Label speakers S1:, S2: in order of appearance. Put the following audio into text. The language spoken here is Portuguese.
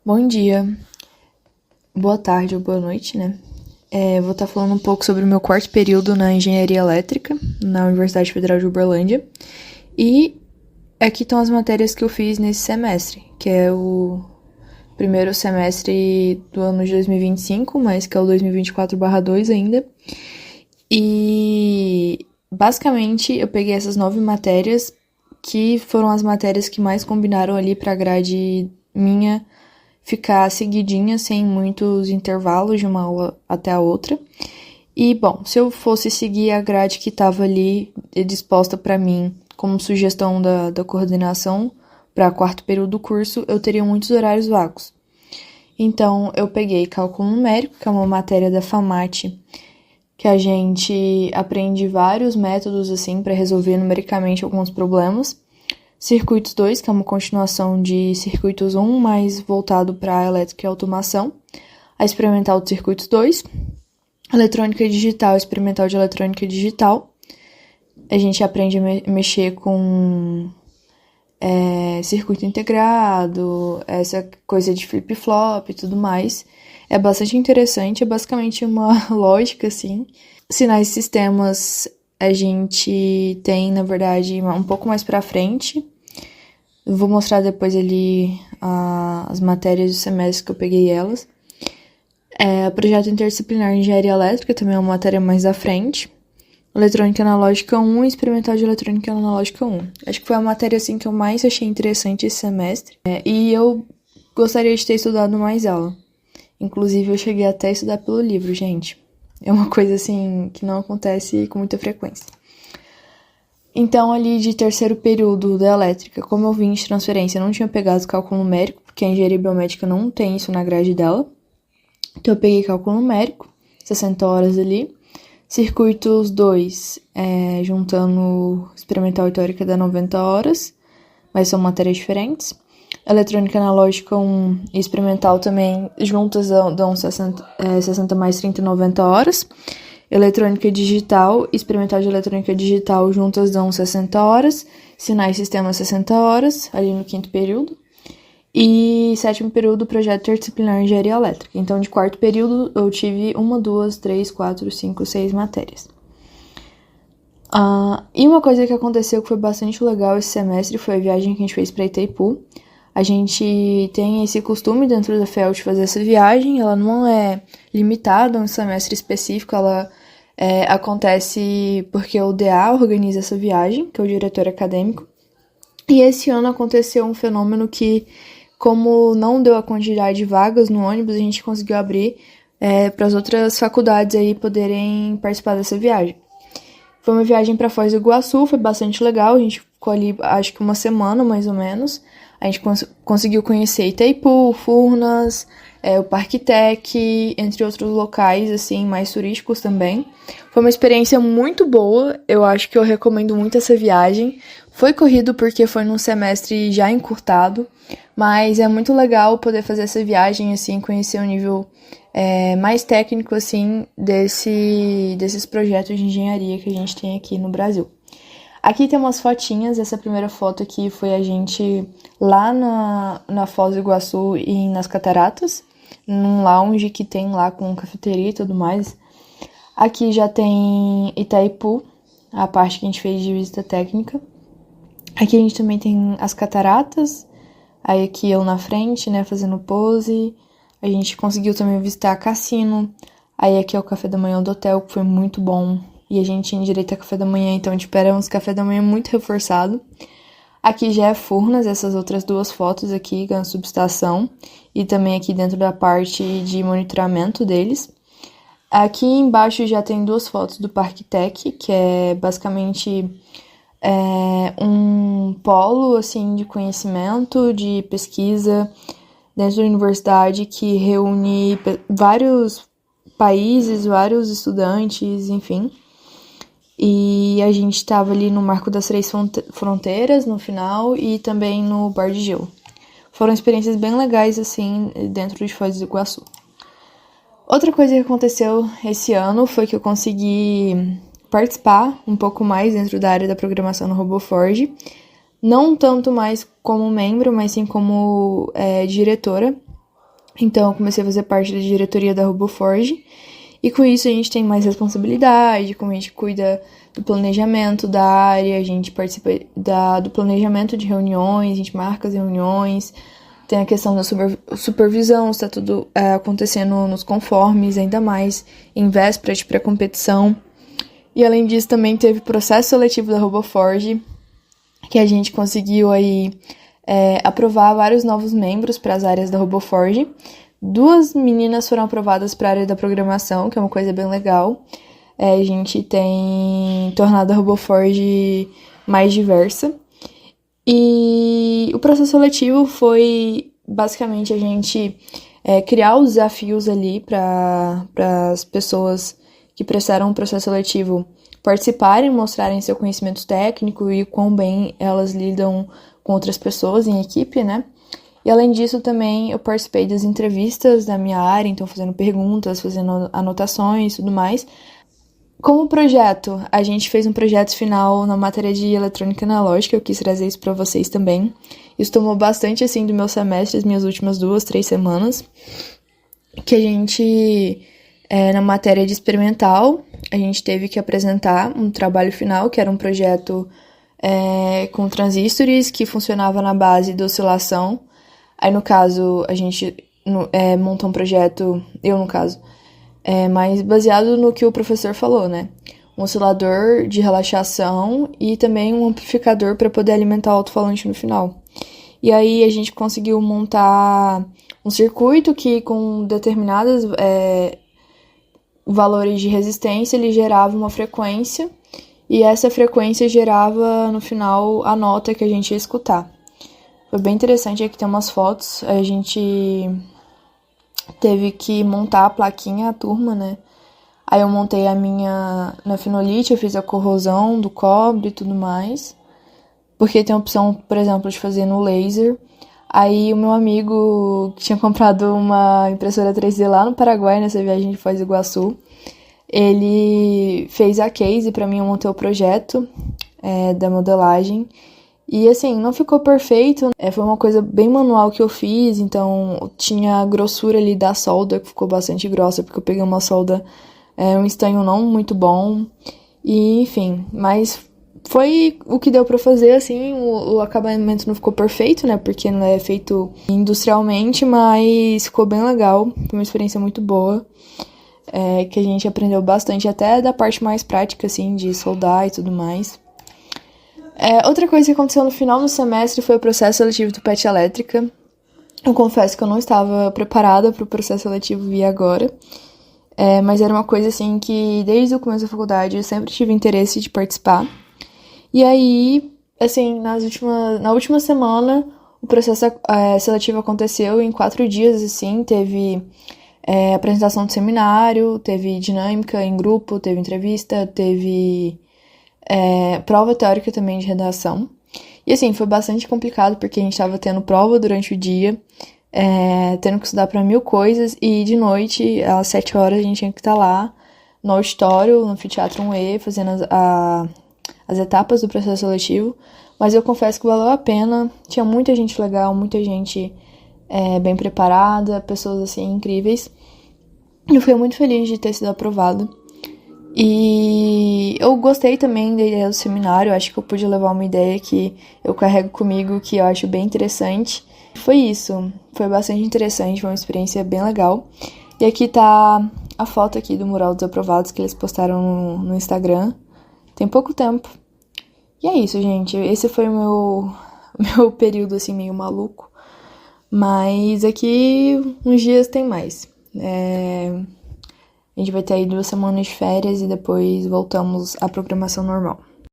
S1: Bom dia, boa tarde ou boa noite, né? Vou estar falando um pouco sobre o meu quarto período na Engenharia Elétrica, na Universidade Federal de Uberlândia. E aqui estão as matérias que eu fiz nesse semestre, que é o primeiro semestre do ano de 2025, mas que é o 2024/2 ainda. E basicamente eu peguei essas 9 matérias, que foram as matérias que mais combinaram ali para a grade minha ficar seguidinha, sem muitos intervalos de uma aula até a outra. E, bom, se eu fosse seguir a grade que estava ali disposta para mim como sugestão da coordenação para quarto período do curso, eu teria muitos horários vagos. Então, eu peguei cálculo numérico, que é uma matéria da FAMAT, que a gente aprende vários métodos, assim, para resolver numericamente alguns problemas. Circuitos 2, que é uma continuação de Circuitos 1, mais voltado para a elétrica e automação. A experimental de Circuitos 2. Eletrônica digital, experimental de eletrônica digital. A gente aprende a mexer com circuito integrado, essa coisa de flip-flop e tudo mais. É bastante interessante, é basicamente uma lógica, assim. Sinais e sistemas a gente tem, na verdade, um pouco mais pra frente. Eu vou mostrar depois ali as matérias do semestre que eu peguei elas. Projeto interdisciplinar de engenharia elétrica também é uma matéria mais à frente. Eletrônica analógica 1 e experimental de eletrônica analógica 1. Acho que foi a matéria assim que eu mais achei interessante esse semestre. E eu gostaria de ter estudado mais ela. Inclusive, eu cheguei até a estudar pelo livro, gente. É uma coisa assim que não acontece com muita frequência. Então, ali de terceiro período da elétrica, como eu vim de transferência, eu não tinha pegado cálculo numérico, porque a engenharia biomédica não tem isso na grade dela. Então, eu peguei cálculo numérico, 60 horas ali. Circuitos 2, juntando experimental e teórica, dá 90 horas, mas são matérias diferentes. Eletrônica analógica 1 e experimental também, juntas dão 60 mais 30, 90 horas. Eletrônica digital, experimental de eletrônica digital, juntas dão 60 horas. Sinais e sistemas, 60 horas, ali no quinto período. E sétimo período, projeto interdisciplinar de engenharia elétrica. Então, de quarto período, eu tive 1, 2, 3, 4, 5, 6 matérias. E uma coisa que aconteceu que foi bastante legal esse semestre foi a viagem que a gente fez para Itaipu. A gente tem esse costume dentro da FEL de fazer essa viagem. Ela não é limitada a um semestre específico, ela acontece porque o DA organiza essa viagem, que é o diretor acadêmico. E esse ano aconteceu um fenômeno que, como não deu a quantidade de vagas no ônibus, a gente conseguiu abrir para as outras faculdades aí poderem participar dessa viagem. Foi uma viagem para Foz do Iguaçu, foi bastante legal, a gente ficou ali acho que uma semana mais ou menos. A gente conseguiu conhecer Itaipu, Furnas, o Parque Tec, entre outros locais assim mais turísticos também. Foi uma experiência muito boa, eu acho que eu recomendo muito essa viagem. Foi corrido porque foi num semestre já encurtado, mas é muito legal poder fazer essa viagem, assim, conhecer o nível mais técnico, assim, desses projetos de engenharia que a gente tem aqui no Brasil. Aqui tem umas fotinhas, essa primeira foto aqui foi a gente lá na Foz do Iguaçu e nas Cataratas, num lounge que tem lá com cafeteria e tudo mais. Aqui já tem Itaipu, a parte que a gente fez de visita técnica. Aqui a gente também tem as cataratas, aí aqui eu na frente, né, fazendo pose. A gente conseguiu também visitar cassino, aí aqui é o café da manhã do hotel, que foi muito bom. E a gente tinha direito a café da manhã, então a gente espera uns café da manhã muito reforçado. Aqui já é Furnas, essas outras duas fotos aqui, na subestação. E também aqui dentro da parte de monitoramento deles. Aqui embaixo já tem duas fotos do Parque Tec, que é basicamente um polo assim, de conhecimento, de pesquisa dentro da universidade que reúne vários países, vários estudantes, enfim. E a gente estava ali no Marco das Três Fronteiras, no final, e também no Bar de Gelo. Foram experiências bem legais, assim, dentro de Foz do Iguaçu. Outra coisa que aconteceu esse ano foi que eu consegui participar um pouco mais dentro da área da programação no RoboForge. Não tanto mais como membro, mas sim como diretora. Então, eu comecei a fazer parte da diretoria da RoboForge. E com isso a gente tem mais responsabilidade, como a gente cuida do planejamento da área, a gente participa do planejamento de reuniões, a gente marca as reuniões, tem a questão da supervisão, se está tudo acontecendo nos conformes, ainda mais em véspera de pré-competição. E além disso também teve processo seletivo da RoboForge, que a gente conseguiu aí aprovar vários novos membros para as áreas da RoboForge. 2 meninas foram aprovadas para a área da programação, que é uma coisa bem legal. A gente tem tornado a RoboForge mais diversa. E o processo seletivo foi basicamente a gente criar os desafios ali para as pessoas que prestaram o processo seletivo participarem, mostrarem seu conhecimento técnico e quão bem elas lidam com outras pessoas em equipe, né? E além disso também eu participei das entrevistas da minha área, então fazendo perguntas, fazendo anotações e tudo mais. Como projeto, a gente fez um projeto final na matéria de eletrônica analógica, eu quis trazer isso para vocês também. Isso tomou bastante, assim, do meu semestre, as minhas últimas 2, 3 semanas, que a gente, na matéria de experimental, a gente teve que apresentar um trabalho final, que era um projeto com transistores que funcionava na base da oscilação. Aí, no caso, a gente montou um projeto, eu no caso, mas baseado no que o professor falou, né? Um oscilador de relaxação e também um amplificador para poder alimentar o alto-falante no final. E aí a gente conseguiu montar um circuito que com determinados valores de resistência ele gerava uma frequência e essa frequência gerava no final a nota que a gente ia escutar. Foi bem interessante, aqui tem umas fotos, a gente teve que montar a plaquinha, a turma, né? Aí eu montei a minha na Finolite, eu fiz a corrosão do cobre e tudo mais. Porque tem a opção, por exemplo, de fazer no laser. Aí o meu amigo, que tinha comprado uma impressora 3D lá no Paraguai, nessa viagem de Foz do Iguaçu, ele fez a case pra mim, eu montei o projeto da modelagem. E assim, não ficou perfeito, foi uma coisa bem manual que eu fiz, então tinha a grossura ali da solda, que ficou bastante grossa, porque eu peguei uma solda, um estanho não muito bom, e enfim, mas foi o que deu pra fazer, assim, o acabamento não ficou perfeito, né, porque não é feito industrialmente, mas ficou bem legal, foi uma experiência muito boa, que a gente aprendeu bastante, até da parte mais prática, assim, de soldar e tudo mais. Outra coisa que aconteceu no final do semestre foi o processo seletivo do PET Elétrica. Eu confesso que eu não estava preparada para o processo seletivo vir agora, mas era uma coisa assim que desde o começo da faculdade eu sempre tive interesse de participar. E aí, assim, na última semana o processo seletivo aconteceu em 4 dias, assim, teve apresentação de seminário, teve dinâmica em grupo, teve entrevista, teve prova teórica também de redação. E assim, foi bastante complicado porque a gente tava tendo prova durante o dia, tendo que estudar pra 1000 coisas, e de noite, às 7 horas, a gente tinha que estar lá no auditório, no anfiteatro 1E, fazendo as etapas do processo seletivo. Mas eu confesso que valeu a pena, tinha muita gente legal, muita gente bem preparada, pessoas assim incríveis. Eu fiquei muito feliz de ter sido aprovada. E eu gostei também da ideia do seminário, acho que eu pude levar uma ideia que eu carrego comigo, que eu acho bem interessante. Foi isso, foi bastante interessante, foi uma experiência bem legal. E aqui tá a foto aqui do mural dos aprovados que eles postaram no Instagram, tem pouco tempo. E é isso, gente, esse foi o meu período assim meio maluco, mas aqui uns dias tem mais. A gente vai ter aí 2 semanas de férias e depois voltamos à programação normal.